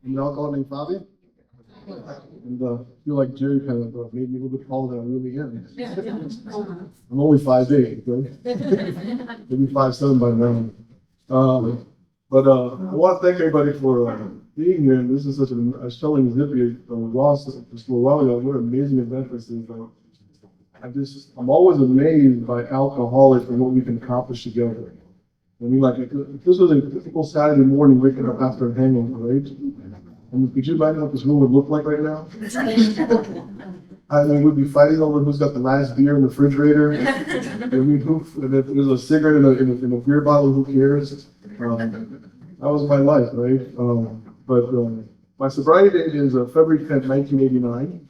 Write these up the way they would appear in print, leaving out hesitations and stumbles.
I'm an alcoholic named Fobby. And feel like Jerry kind of made me a little bit taller than I really am. I'm only 5'8", okay? Maybe 5'7" by now. But I want to thank everybody for being here. And this is such an, I was telling Zippy Ross just a little while ago, what an amazing event this is. I'm always amazed by alcoholics and what we can accomplish together. I mean, like, if this was a typical Saturday morning waking up after a hangover, right? And could you imagine what this room would look like right now? I mean, we'd be fighting over who's got the last beer in the refrigerator. And if there's a cigarette in a beer bottle, who cares? That was my life, right? My sobriety date is February 10th, 1989.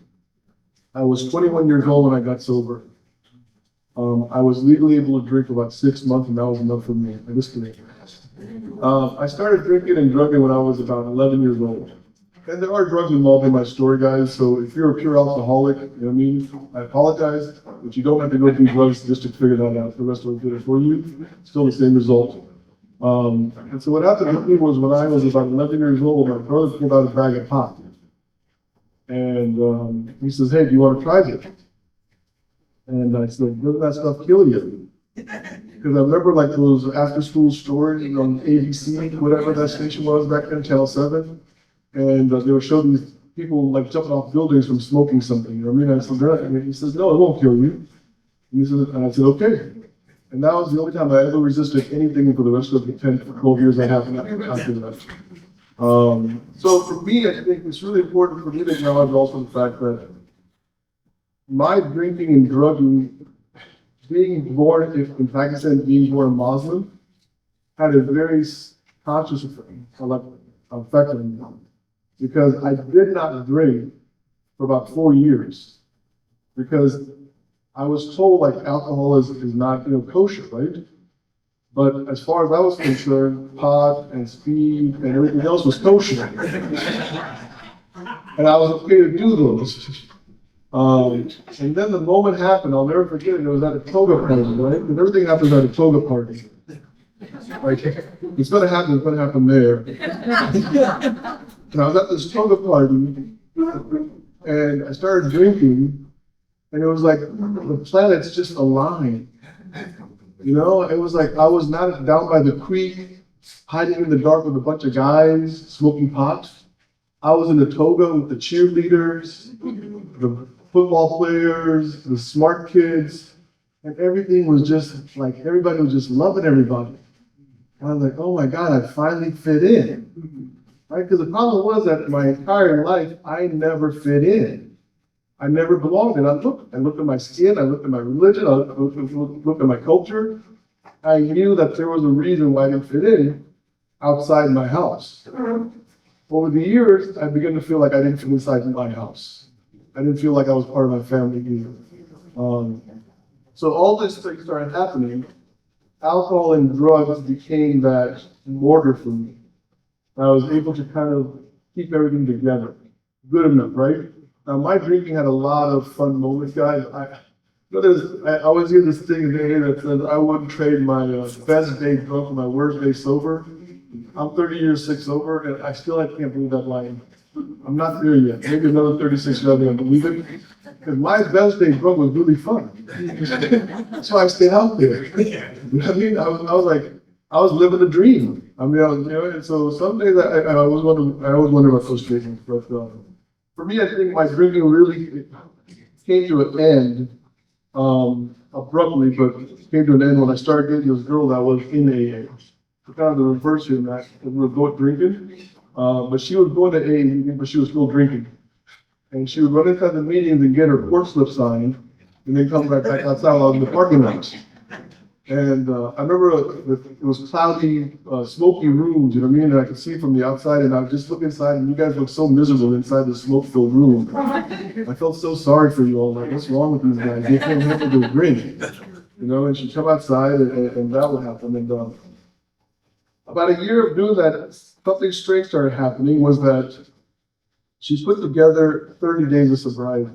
I was 21 years old when I got sober. I was legally able to drink for about 6 months, and that was enough for me. I started drinking and drugging when I was about 11 years old. And there are drugs involved in my story, guys, so if you're a pure alcoholic, you know what I mean, I apologize, but you don't have to go through drugs just to figure that out. The rest of it did it for you. Still the same result. And so what happened with me was when I was about 11 years old, my brother pulled out a bag of pot. And he says, "Hey, do you want to try this?" And I said, "Doesn't that stuff kill you?" Because I remember like those after-school stories on ABC, whatever that station was back then, Channel 7. And they would show these people like jumping off buildings from smoking something. You know what I mean? I said, and he says, "No, it won't kill you." And I said, "Okay." And that was the only time I ever resisted anything for the rest of the 10 to 12 years I have after that. So for me, I think it's really important for me to acknowledge also the fact that my drinking and drugging, being born in Pakistan, being born a Muslim, had a very conscious effect on me. Because I did not drink for about 4 years. Because I was told like alcohol is not kosher, right? But as far as I was concerned, pot and speed and everything else was kosher. And I was okay to do those. And then the moment happened, I'll never forget it, it was at a toga party, right? And everything happens at a toga party. Like, it's gonna happen there. And I was at this toga party, and I started drinking, and it was like the planets just aligned. You know, it was like I was not down by the creek, hiding in the dark with a bunch of guys smoking pot. I was in the toga with the cheerleaders, the football players, the smart kids, and everything was just like everybody was just loving everybody. And I was like, oh my God, I finally fit in. Right? Because the problem was that my entire life, I never fit in. I never belonged. And I looked at my skin, I looked at my religion, I looked at my culture. I knew that there was a reason why I didn't fit in outside my house. Over the years, I began to feel like I didn't fit inside my house. I didn't feel like I was part of my family either. So all these things started happening. Alcohol and drugs became that mortar for me. I was able to kind of keep everything together. Good enough, right? Now, my drinking had a lot of fun moments, guys. I always hear this thing that says I wouldn't trade my best day drunk for my worst day sober. I'm 30 years sick sober, and I can't believe that line. I'm not there yet. Maybe another 36 years I believe it. Because my best day drunk was really fun. That's why I stayed out there. You know what I mean? I was like, I was living a dream. I mean, and so some days I always wonder about those dreams. But for me, I think my drinking really came to an end abruptly, but came to an end when I started dating this girl that was in AA. So kind of the reverse in that we were both drinking, but she was going to AA meeting, but she was still drinking. And she would run inside the meetings and get her court slip signed, and then come right back outside while I was in the parking lot. And I remember it was cloudy, smoky rooms, you know what I mean? And I could see from the outside, and I would just look inside, and you guys look so miserable inside the smoke-filled room. I felt so sorry for you all. Like, what's wrong with these guys? They can't handle the drink. You know, and she'd come outside, and that would happen. And about a year of doing that, something strange started happening, was that she put together 30 days of sobriety.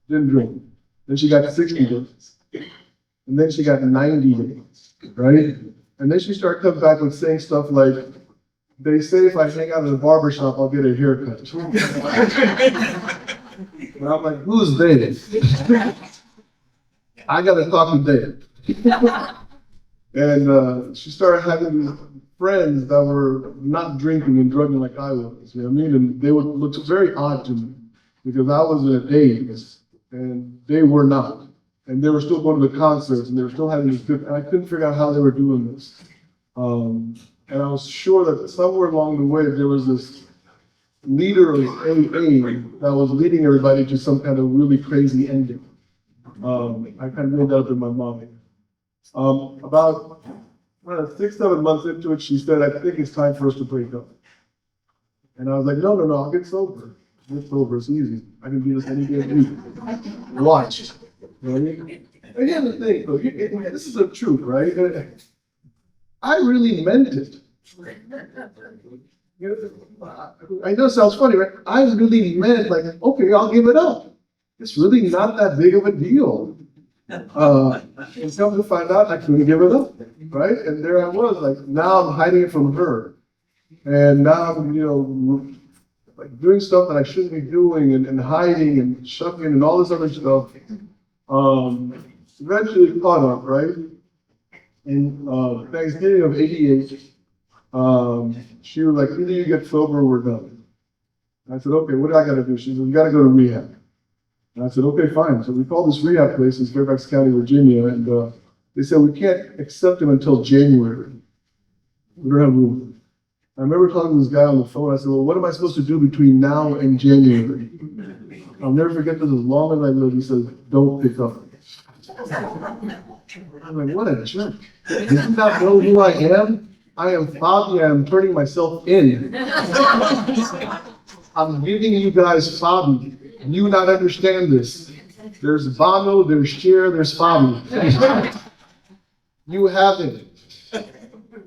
Didn't drink. Then she got 60 days. And then she got 90 days, right? And then she started coming back with saying stuff like, They say if I hang out in a barber shop, I'll get a haircut. But I'm like, who's they? I gotta talk to Dave. And she started having these friends that were not drinking and drugging like I was, you know what I mean? And they would look very odd to me because I was in a daze and they were not. And they were still going to the concerts and they were still having these good, and I couldn't figure out how they were doing this. And I was sure that somewhere along the way there was this leader of AA that was leading everybody to some kind of really crazy ending. I kind of made that up in my mind. About 6-7 months into it, she said, I think it's time for us to break up. And I was like, no, I'll get sober. Get sober, it's easy. I can do this any day of the week. Watch. You know what I mean? Again, the thing, though, this is the truth, right? I really meant it. I know it sounds funny, right? I really meant, like, okay, I'll give it up. It's really not that big of a deal. And come to find out, I couldn't give it up, right? And there I was, like, now I'm hiding it from her. And now I'm, like doing stuff that I shouldn't be doing and hiding and shucking and all this other stuff. Eventually caught up, right? In Thanksgiving of '88, she was like, either you get sober or we're done. And I said, okay, what do I gotta do? She said, you gotta go to rehab. And I said, okay, fine. So we called this rehab place in Fairfax County, Virginia, and they said, we can't accept him until January. We don't have room. I remember talking to this guy on the phone. I said, well, what am I supposed to do between now and January? I'll never forget this as long as I live. He says, don't pick up. I'm like, what a jerk. Does he not know who I am? I am Fobby. I am turning myself in. I'm giving you guys Fobby. You not understand this. There's Bono, there's Cher, there's Fobby. You haven't.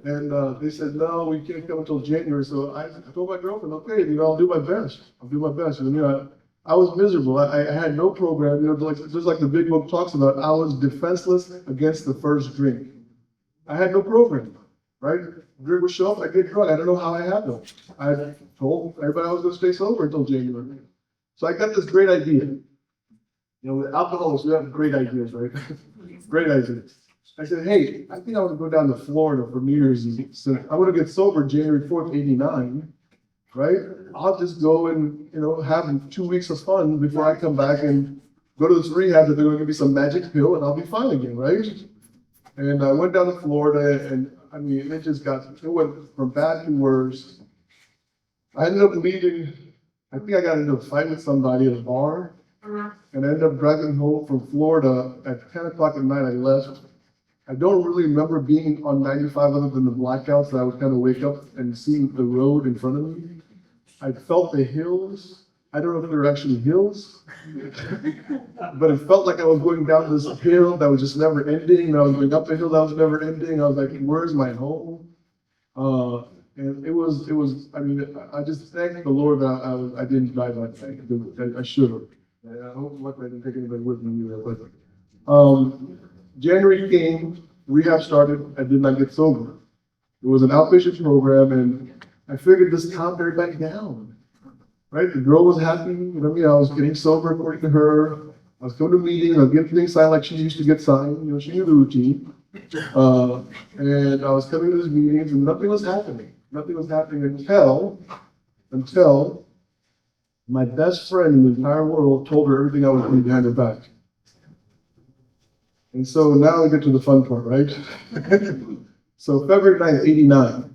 And they said, no, we can't come until January. So I told my girlfriend, okay, I'll do my best. I'll do my best. I was miserable. I had no program. Just like the big book talks about, I was defenseless against the first drink. I had no program, right? Drink would show up, I get drunk. I don't know how I had them. I told everybody I was going to stay sober until January. So I got this great idea. With alcoholics, we have great ideas, right? Great ideas. I said, hey, I think I want to go down to Florida for New Year's Eve. So I want to get sober January 4th, '89, right? I'll just go and, have 2 weeks of fun before I come back and go to this rehab that they're going to give me some magic pill and I'll be fine again, right? And I went down to Florida and, it went from bad to worse. I ended up leaving, I think I got into a fight with somebody at a bar and I ended up driving home from Florida at 10 o'clock at night. I left. I don't really remember being on 95 other than the blackouts that I would kind of wake up and seeing the road in front of me. I felt the hills. I don't know if they were actually hills, but it felt like I was going down this hill that was just never ending, and I was going up a hill that was never ending. I was like, where's my home? And it was, I just thank the Lord that I didn't drive that night. I should have. I hope I didn't take anybody with me either. But, January came, rehab started, I did not get sober. It was an outpatient program, and I figured this calmed everybody down, right? The girl was happy, I was getting sober according to her. I was going to meetings, I was getting things signed like she used to get signed, she knew the routine. And I was coming to these meetings, and nothing was happening. Nothing was happening until my best friend in the entire world told her everything I was doing behind her back. And so now we get to the fun part, right? So February 9th, '89,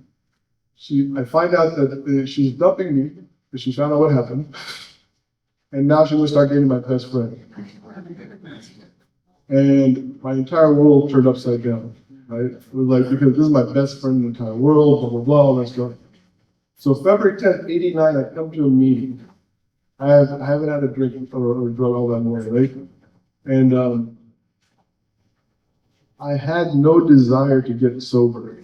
I find out that she's dumping me because she found out what happened. And now she will start dating my best friend. And my entire world turned upside down, right? It was like, because this is my best friend in the entire world, blah, blah, blah, all that stuff. So February 10th, '89, I come to a meeting. I haven't had a drink or drug all that morning, right? And I had no desire to get sober.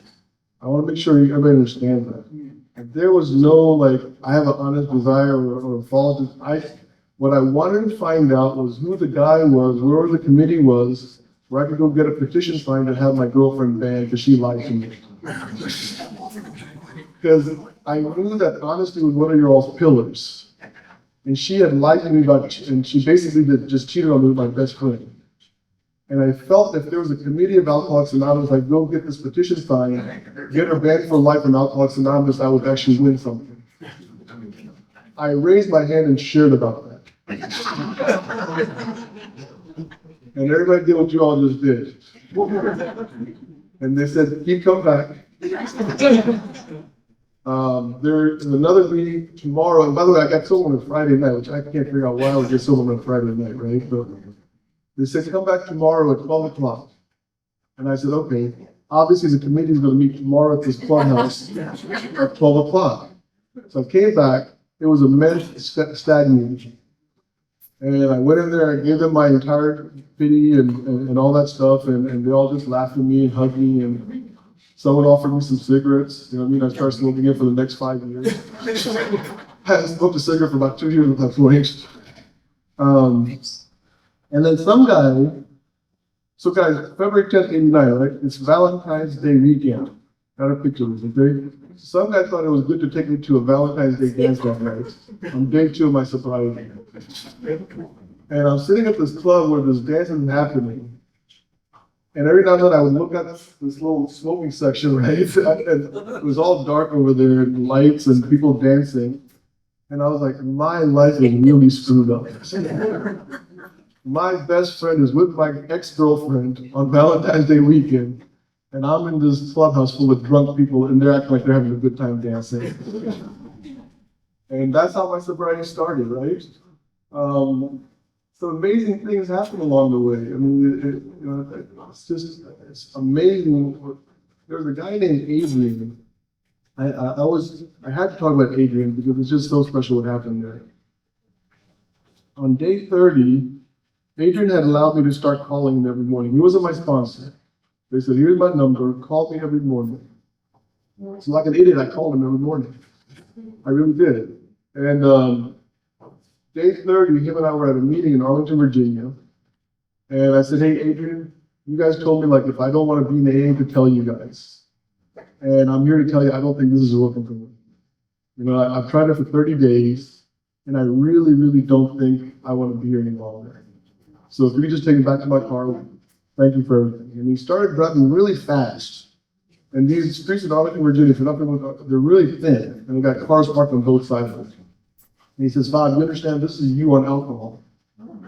I want to make sure everybody understands that. There was no, I have an honest desire or a fault. What I wanted to find out was who the guy was, where the committee was, where I could go get a petition signed to have my girlfriend banned because she lied to me. Because I knew that honesty was one of your all's pillars. And she had lied to me about, and she basically just cheated on me with my best friend. And I felt if there was a committee of Alcoholics Anonymous, I'd go get this petition signed, get her banned for life from Alcoholics Anonymous, I would actually win something. I raised my hand and shared about that. And everybody did what you all just did. And they said, keep coming back. There's another meeting tomorrow, and by the way, I got sober on a Friday night, which I can't figure out why I would get sober on a Friday night, right? But they said, come back tomorrow at 12 o'clock. And I said, okay, obviously the committee is going to meet tomorrow at this clubhouse at 12 o'clock. So I came back, it was a men's stag meeting. And I went in there, I gave them my entire pity and all that stuff, and they all just laughed at me and hugged me, and someone offered me some cigarettes. You know what I mean? I started smoking it for the next 5 years. I hadn't smoked a cigarette for about 2 years at that point. And then some guy, so guys, February 10th, 89, right? It's Valentine's Day weekend. Got a picture of it, okay? Some guy thought it was good to take me to a Valentine's Day dance that night on day 2 of my sobriety. And I'm sitting at this club where this dance is happening. And every now and then I would look at this little smoking section, right? And it was all dark over there, and lights and people dancing. And I was like, my life is really screwed up. My best friend is with my ex-girlfriend on Valentine's Day weekend, and I'm in this clubhouse full of drunk people, and they're acting like they're having a good time dancing. And that's how my sobriety started, right? So amazing things happen along the way. I mean, it's amazing. There was a guy named Adrian. I had to talk about Adrian because it's just so special what happened there. On day 30, Adrian had allowed me to start calling him every morning. He wasn't my sponsor. They said, here's my number, call me every morning. So like an idiot, I called him every morning. I really did. And day 30, him and I were at a meeting in Arlington, Virginia. And I said, hey, Adrian, you guys told me, like, if I don't want to be in AA, to tell you guys. And I'm here to tell you, I don't think this is working for me. You know, I've tried it for 30 days, and I really, really don't think I want to be here any longer. So if you could just take me back to my car, thank you for everything. And he started driving really fast. And these streets in Arlington, Virginia, if you're not familiar, they're really thin, and they got cars parked on both sides of it. And he says, Bob, you understand this is you on alcohol.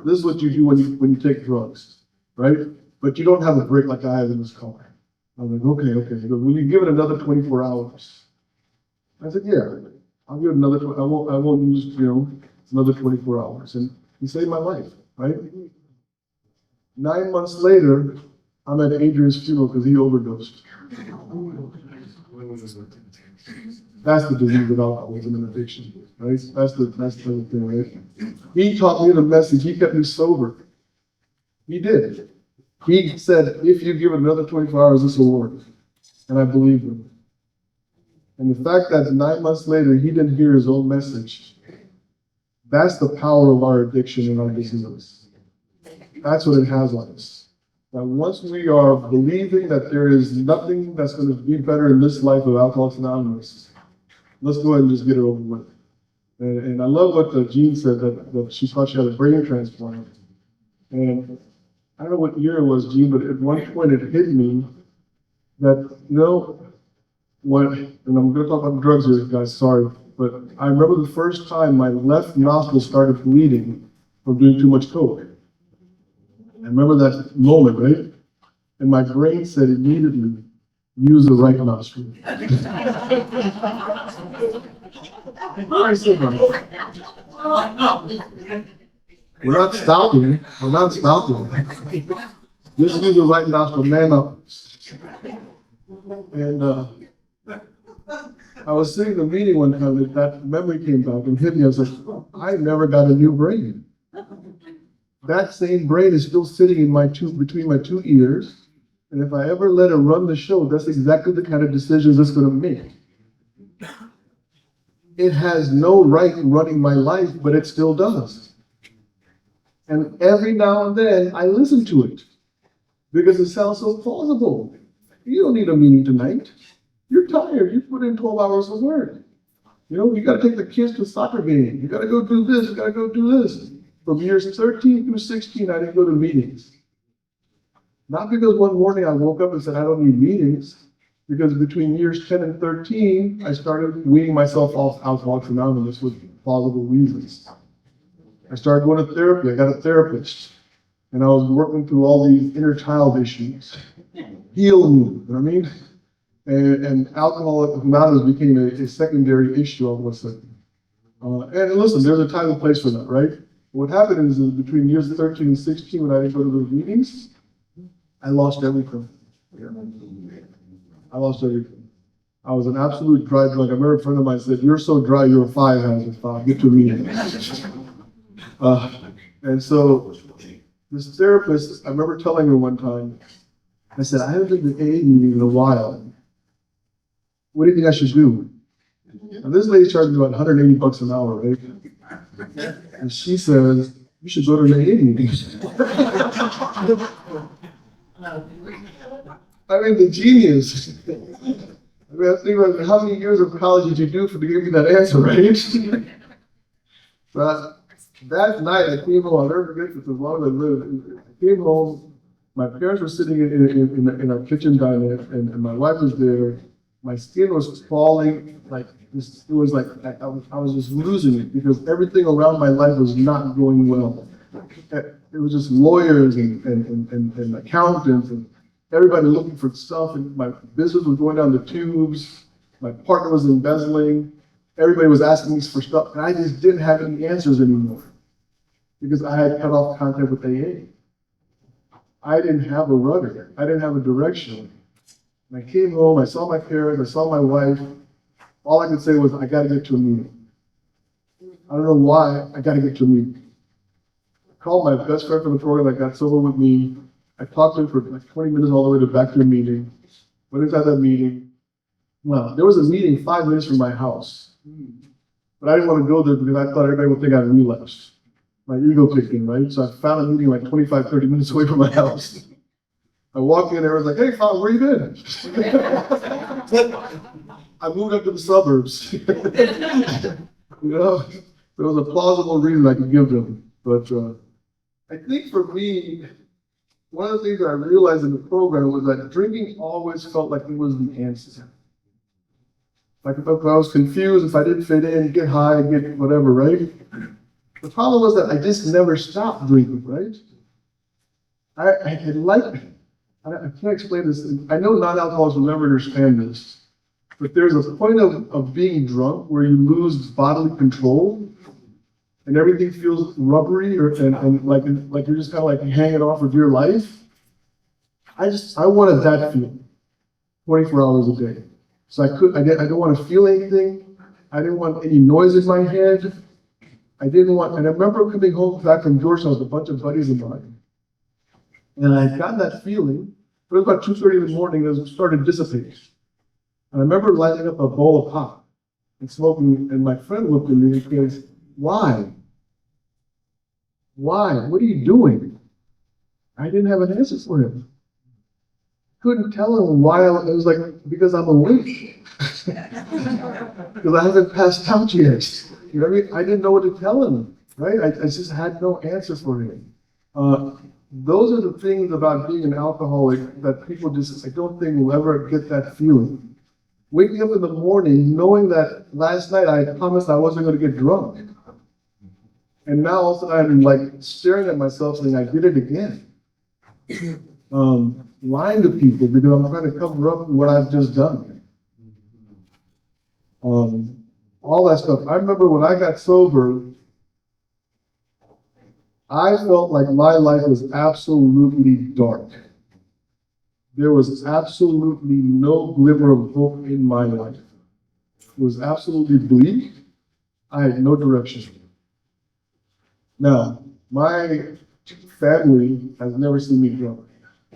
This is what you do when you take drugs, right? But you don't have a brake like I have in this car. I was like, okay. He goes, will you give it another 24 hours? I said, yeah, I'll give it another, I won't use, another 24 hours. And he saved my life, right? 9 months later, I'm at Adrian's funeral because he overdosed. That's the disease of alcoholism and addiction, right? That's the thing, right? He taught me the message. He kept me sober. He did. He said, if you give it another 24 hours, this will work. And I believed him. And the fact that 9 months later, he didn't hear his own message, that's the power of our addiction and our disease. That's what it has on us. That once we are believing that there is nothing that's going to be better in this life of Alcoholics Anonymous, let's go ahead and just get it over with. And I love what Jean said, that she thought she had a brain transplant. And I don't know what year it was, Jean, but at one point it hit me that, and I'm going to talk about drugs here, guys, sorry, but I remember the first time my left nostril started bleeding from doing too much coke. I remember that moment, right? And my brain said immediately, use the right nostril. We're not stopping. Just use the right nostril, man up. And I was sitting in the meeting one time, and that memory came back and hit me. I was like, I never got a new brain. That same brain is still sitting in between my two ears. And if I ever let it run the show, that's exactly the kind of decisions it's going to make. It has no right running my life, but it still does. And every now and then, I listen to it because it sounds so plausible. You don't need a meeting tonight. You're tired. You put in 12 hours of work. You know, you gotta take the kids to a soccer game. You gotta go do this, you gotta go do this. From years 13 through 16, I didn't go to meetings. Not because one morning I woke up and said, I don't need meetings, because between years 10 and 13, I started weaning myself off Alcoholics Anonymous with plausible reasons. I started going to therapy. I got a therapist, and I was working through all these inner child issues. Heal me, you know what I mean? And Alcoholics Anonymous became a secondary issue all of a sudden. And listen, there's a time and place for that, right? What happened is between years 13 and 16, when I didn't go to those meetings, I lost everything. I lost everything. I was an absolute dry drunk. I remember a friend of mine said, "You're so dry, you're a 5 hazard, Bob. Get to a meeting." And so this therapist, I remember telling her one time, I said, "I haven't been to AA meeting in a while. What do you think I should do?" And this lady charged me about $180 an hour, right? And she says, "You should go to an AA meeting." I mean, the genius. I mean, I think about how many years of college did you do to give me that answer, right? But that night, I came home. I'll never forget this as long as I live. I came home. My parents were sitting in our kitchen diner, and my wife was there. My skin was falling like this. It was like I was just losing it because everything around my life was not going well. It was just lawyers and accountants and everybody looking for stuff, and my business was going down the tubes. My partner was embezzling. Everybody was asking me for stuff, and I just didn't have any answers anymore because I had cut off contact with AA. I didn't have a rudder. I didn't have a direction. And I came home, I saw my parents, I saw my wife. All I could say was, I got to get to a meeting. I don't know why, I got to get to a meeting. I called my best friend from the program that got sober with me. I talked to him for like 20 minutes all the way to back to a meeting. Went inside that meeting. Well, there was a meeting 5 minutes from my house. But I didn't want to go there because I thought everybody would think I relapsed. My ego kicked in, right? So I found a meeting like 25, 30 minutes away from my house. I walked in there, I was like, "Hey, Fobby, where you been?" I moved up to the suburbs. You know, there was a plausible reason I could give them. But I think for me, one of the things that I realized in the program was that drinking always felt like it was the answer. Like if I was confused, if I didn't fit in, get high, get whatever, right? The problem was that I just never stopped drinking, right? I can't explain this. I know non-alcoholics will never understand this, but there's a point of being drunk where you lose bodily control and everything feels rubbery and like you're just kind of like hanging off with your life. I wanted that feeling 24 hours a day. So I didn't want to feel anything. I didn't want any noise in my head. And I remember coming home back from Georgetown with a bunch of buddies of mine. And I got that feeling, but it was about 2:30 in the morning and it started dissipating. And I remember lighting up a bowl of pop and smoking, and my friend looked at me and goes, "Why? Why? What are you doing?" I didn't have an answer for him. Couldn't tell him why. It was like, because I'm awake. Because I haven't passed out yet. You know what I mean? I didn't know what to tell him, right? I just had no answer for him. Those are the things about being an alcoholic that people just, I don't think will ever get that feeling. Waking up in the morning knowing that last night I promised I wasn't going to get drunk. And now also I'm like staring at myself saying I did it again. Lying to people because I'm trying to cover up what I've just done. All that stuff. I remember when I got sober, I felt like my life was absolutely dark. There was absolutely no glimmer of hope in my life. It was absolutely bleak. I had no direction. Now, my family has never seen me drunk.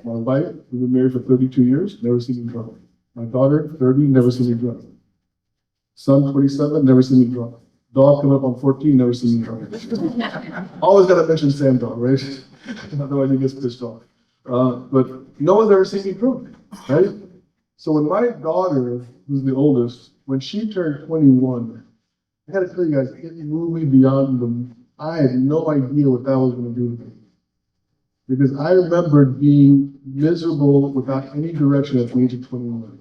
My wife, we've been married for 32 years, never seen me drunk. My daughter, 30, never seen me drunk. Son, 27, never seen me drunk. Dog coming up on 14, never seen me drunk. Always got to mention Sam Dog, right? Otherwise he gets pissed off. But no one's ever seen me drunk, right? So when my daughter, who's the oldest, when she turned 21, I gotta tell you guys, it moved me beyond I had no idea what that was gonna do to me. Because I remembered being miserable without any direction at the age of 21.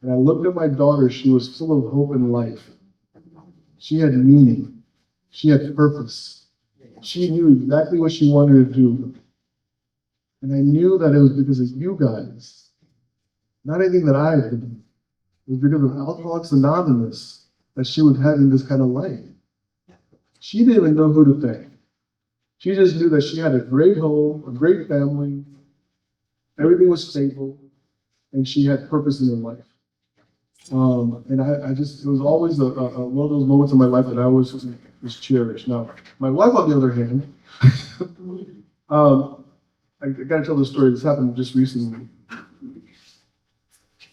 And I looked at my daughter, she was full of hope and life. She had meaning. She had purpose. She knew exactly what she wanted to do. And I knew that it was because of you guys. Not anything that I had done. It was because of Alcoholics Anonymous that she was having this kind of life. She didn't even know who to thank. She just knew that she had a great home, a great family, everything was stable, and she had purpose in her life. And I just, it was always one of those moments in my life that I always was cherished. Now, my wife, on the other hand, I gotta tell this story. This happened just recently.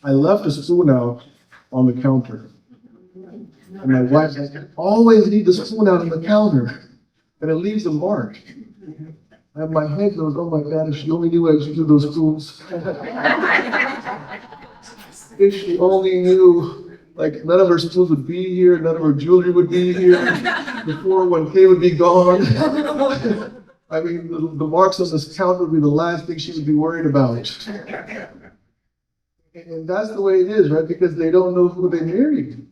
I left a spoon out on the counter. And my wife said, always leave the spoon out on the counter. And it leaves a mark. And my head goes, oh my God, if she only knew I should do those spoons. If she only knew, like, none of her spoons would be here, none of her jewelry would be here, the 401k would be gone. I mean, the marks on this counter would be the last thing she would be worried about. And that's the way it is, right? Because they don't know who they married.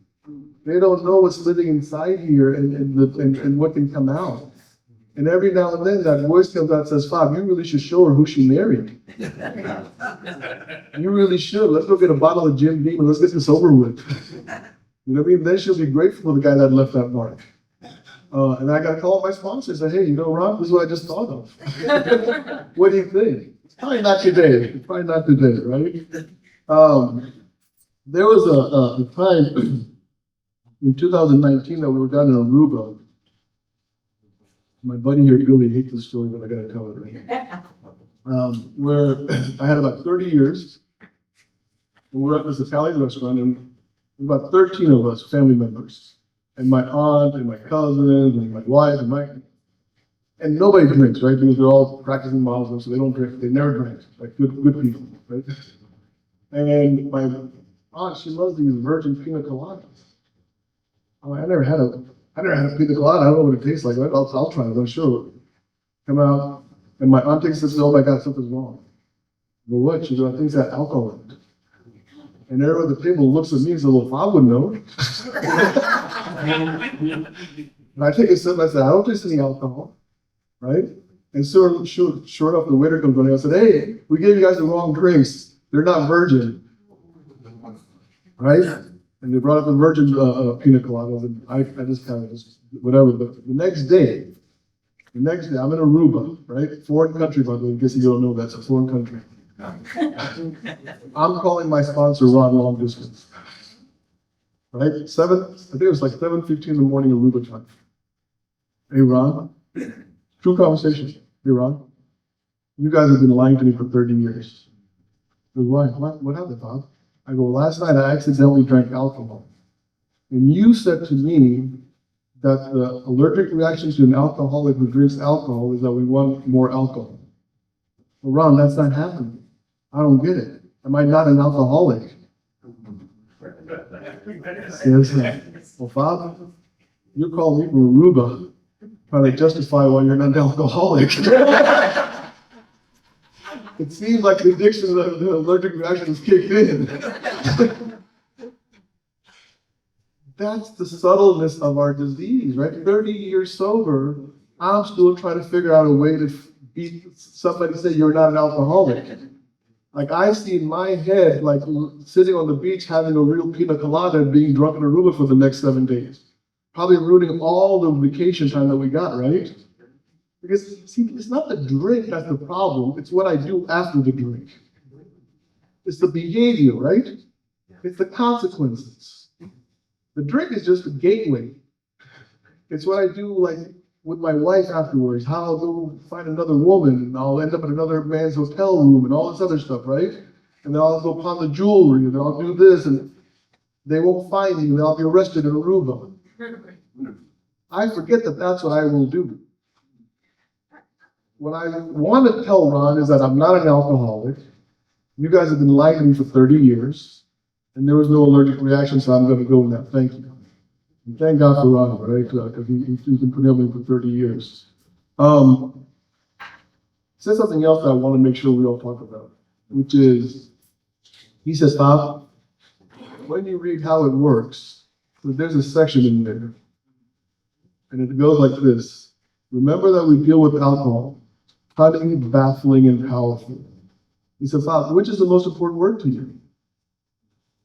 They don't know what's living inside here and what can come out. And every now and then that voice comes out and says, Fob, you really should show her who she married. You really should. Let's go get a bottle of Jim Beam and let's get this over with. You know what I mean? Then she'll be grateful for the guy that left that mark. And I got to call my sponsor and say, hey, you know, Ron, this is what I just thought of. What do you think? It's probably not today. It's probably not today, right? There was a time in 2019 that we were down in Aruba. My buddy here really hates this story, but I gotta tell it right. Where I had about 30 years, and we're at this Italian restaurant, and about 13 of us, family members, and my aunt, and my cousins, and my wife, and nobody drinks, right? Because they're all practicing Muslims, so they don't drink. They never drink, like good people, right? And my aunt, she loves these virgin pina coladas. Oh, I never had a pina colada. I don't know what it tastes like. I'll try it. I'm sure. Come out, and my aunt takes this. Oh my God, something's wrong. Well, what? She goes, I think it's got alcohol in it. And everyone at the table looks at me and says, well, if I would know. And I take a sip and I said, I don't taste any alcohol, right? And so sure enough, the waiter comes running. I said, hey, we gave you guys the wrong drinks. They're not virgin, right? And they brought up the virgin pina coladas, and I just kind of whatever. But the next day, I'm in Aruba, right? Foreign country, by the way, in case you don't know that's a foreign country. I'm calling my sponsor Ron long distance, right? I think it was like 7:15 in the morning Aruba time. Hey Ron, true conversation. Hey Ron, you guys have been lying to me for 30 years. He goes, why? What happened, Bob? I go, last night I accidentally drank alcohol. And you said to me that the allergic reaction to an alcoholic who drinks alcohol is that we want more alcohol. Well, Ron, that's not happening. I don't get it. Am I not an alcoholic? Yes. Well, Bob, you're calling me from Aruba, trying to justify why you're not an alcoholic. It seems like the addiction, the allergic reaction has kicked in. That's the subtleness of our disease, right? 30 years sober, I'm still trying to figure out a way to beat somebody say you're not an alcoholic. Like I see in my head, like sitting on the beach having a real pina colada and being drunk in Aruba for the next 7 days. Probably ruining all the vacation time that we got, right? Because, see, it's not the drink that's the problem, it's what I do after the drink. It's the behavior, right? It's the consequences. The drink is just a gateway. It's what I do, like, with my wife afterwards, how I'll go find another woman, and I'll end up in another man's hotel room, and all this other stuff, right? And then I'll go pawn the jewelry, and then I'll do this, and they won't find me, and I'll be arrested in Aruba. I forget that that's what I will do. What I want to tell Ron is that I'm not an alcoholic. You guys have been lying to me for 30 years, and there was no allergic reaction, so I'm going to go with that. Thank you. And thank God for Ronald, right? Because he's been putting up with me for 30 years. Said something else that I want to make sure we all talk about, which is, he says, Bob, when you read how it works, so there's a section in there, and it goes like this. Remember that we deal with alcohol, cunning, baffling, and powerful. He says, Bob, which is the most important word to you?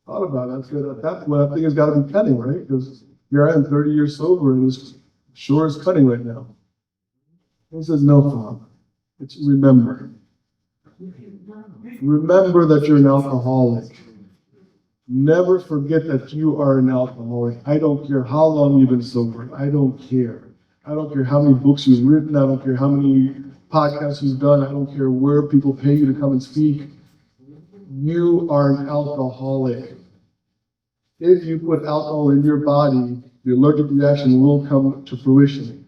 Thought about it. I said, that one I think has got to be cunning, right? Because here I am 30 years sober, and it's sure is cunning right now. And he says, no, Bob. It's remember. Remember that you're an alcoholic. Never forget that you are an alcoholic. I don't care how long you've been sober. I don't care. I don't care how many books you've written. I don't care how many podcasts you've done. I don't care where people pay you to come and speak. You are an alcoholic. If you put alcohol in your body, the allergic reaction will come to fruition.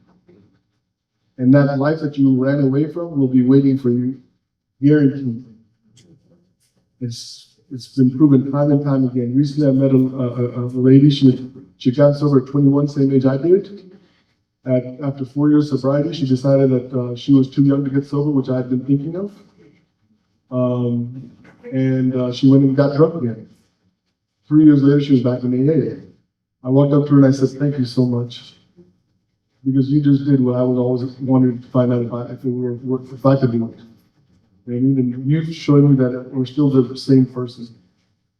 And that life that you ran away from will be waiting for you, guaranteed. It's been proven time and time again. Recently, I met a lady. She got sober at 21, same age I did. After 4 years of sobriety, she decided that she was too young to get sober, which I had been thinking of. And she went and got drunk again. 3 years later, she was back in AA. I walked up to her and I said, "Thank you so much. Because you just did what I was always wanting to find out if I could do it. And you've shown me that we're still the same person.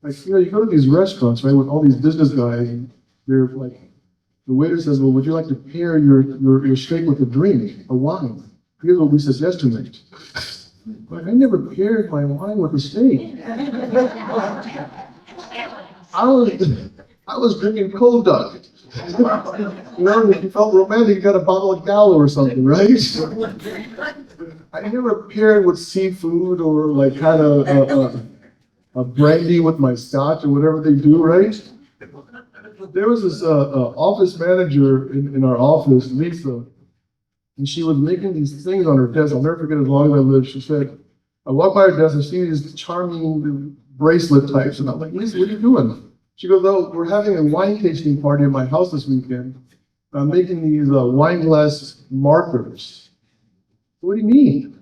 Like, you go to these restaurants, right, with all these business guys, and they're like, the waiter says, well, would you like to pair your steak with a drink, a wine? Here's what we suggest to make. But I never paired my wine with a steak. I was drinking cold duck. If you felt romantic, you got a bottle of Gallo or something, right? I never paired with seafood or like kind of a brandy with my scotch or whatever they do, right? There was this office manager in our office, Lisa, and she was making these things on her desk. I'll never forget as long as I live. She said, I walked by her desk and see these charming bracelet types, and I'm like, Lisa, what are you doing? She goes, oh, we're having a wine tasting party at my house this weekend. I'm making these wine glass markers. What do you mean?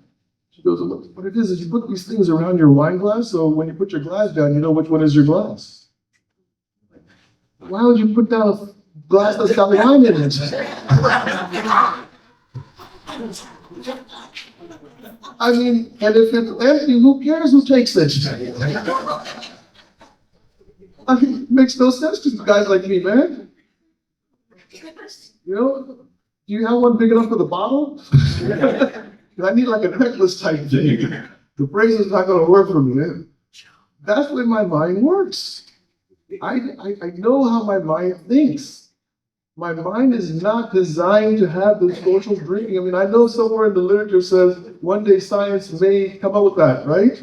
She goes, what it is you put these things around your wine glass, so when you put your glass down, you know which one is your glass. Why would you put down a glass that's got wine in it? I mean, and if it's empty, who cares who takes it? I mean, it makes no sense to guys like me, man. Do you have one big enough for the bottle? I need like a necklace type thing. The bracelet's not going to work for me, man. That's the way my mind works. I know how my mind thinks. My mind is not designed to have this social drinking. I mean, I know somewhere in the literature says one day science may come up with that, right?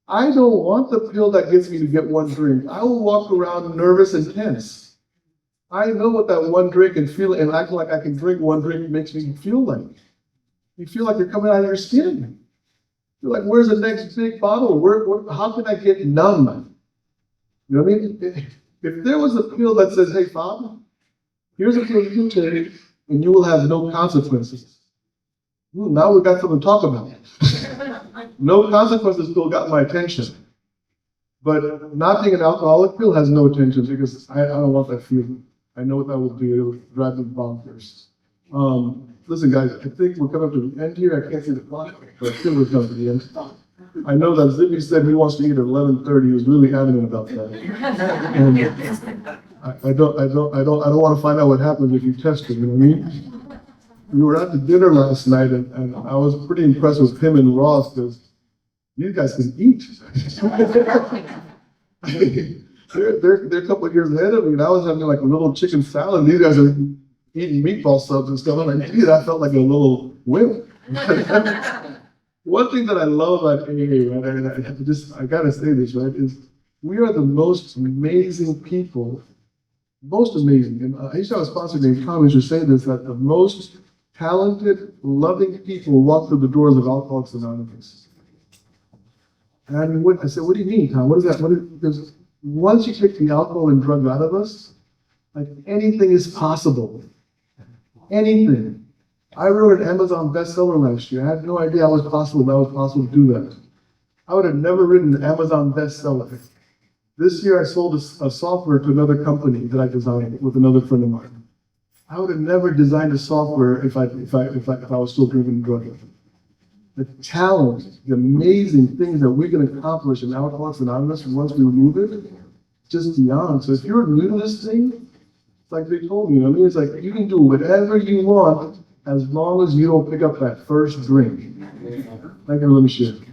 I don't want the pill that gets me to get one drink. I will walk around nervous and tense. I know what that one drink and feel and acting like I can drink one drink makes me feel like. You feel like you're coming out of your skin. You're like, where's the next big bottle? How can I get numb? You know what I mean? If there was a pill that says, hey, Bob, here's a pill you can take and you will have no consequences. Now we've got something to talk about. No consequences pill got my attention. But not being an alcoholic pill has no attention because I don't want that feeling. I know what that will do. It will drive me bonkers. Listen, guys, I think we're coming to the end here. I can't see the clock, but I think we're coming to the end. I know that Zippy said he wants to eat at 11:30. He was really adamant about that. And I don't want to find out what happens if you test him. You know what I mean? We were at the dinner last night, and I was pretty impressed with him and Ross because these guys can eat. They're a couple of years ahead of me, and I was having like a little chicken salad. These guys are eating meatball subs and stuff. I'm like, geez, I felt like a little wimp. One thing that I love about AA, right, and I gotta say this, right, is we are the most amazing people, most amazing. And I used to have a sponsor named Tom who used to say this, that the most talented, loving people walk through the doors of Alcoholics Anonymous. And I said, what do you mean, Tom? What is that? Because once you take the alcohol and drug out of us, Like anything is possible. Anything. I wrote an Amazon bestseller last year. I had no idea that was possible to do that. I would have never written an Amazon bestseller. This year I sold a software to another company that I designed with another friend of mine. I would have never designed a software if I was still drinking drugs. The talent, the amazing things that we can accomplish in Alcoholics Anonymous once we remove it, just beyond. So if you're new to this thing, it's like they told me, I mean, it's like you can do whatever you want as long as you don't pick up that first drink. Thank you, let me share.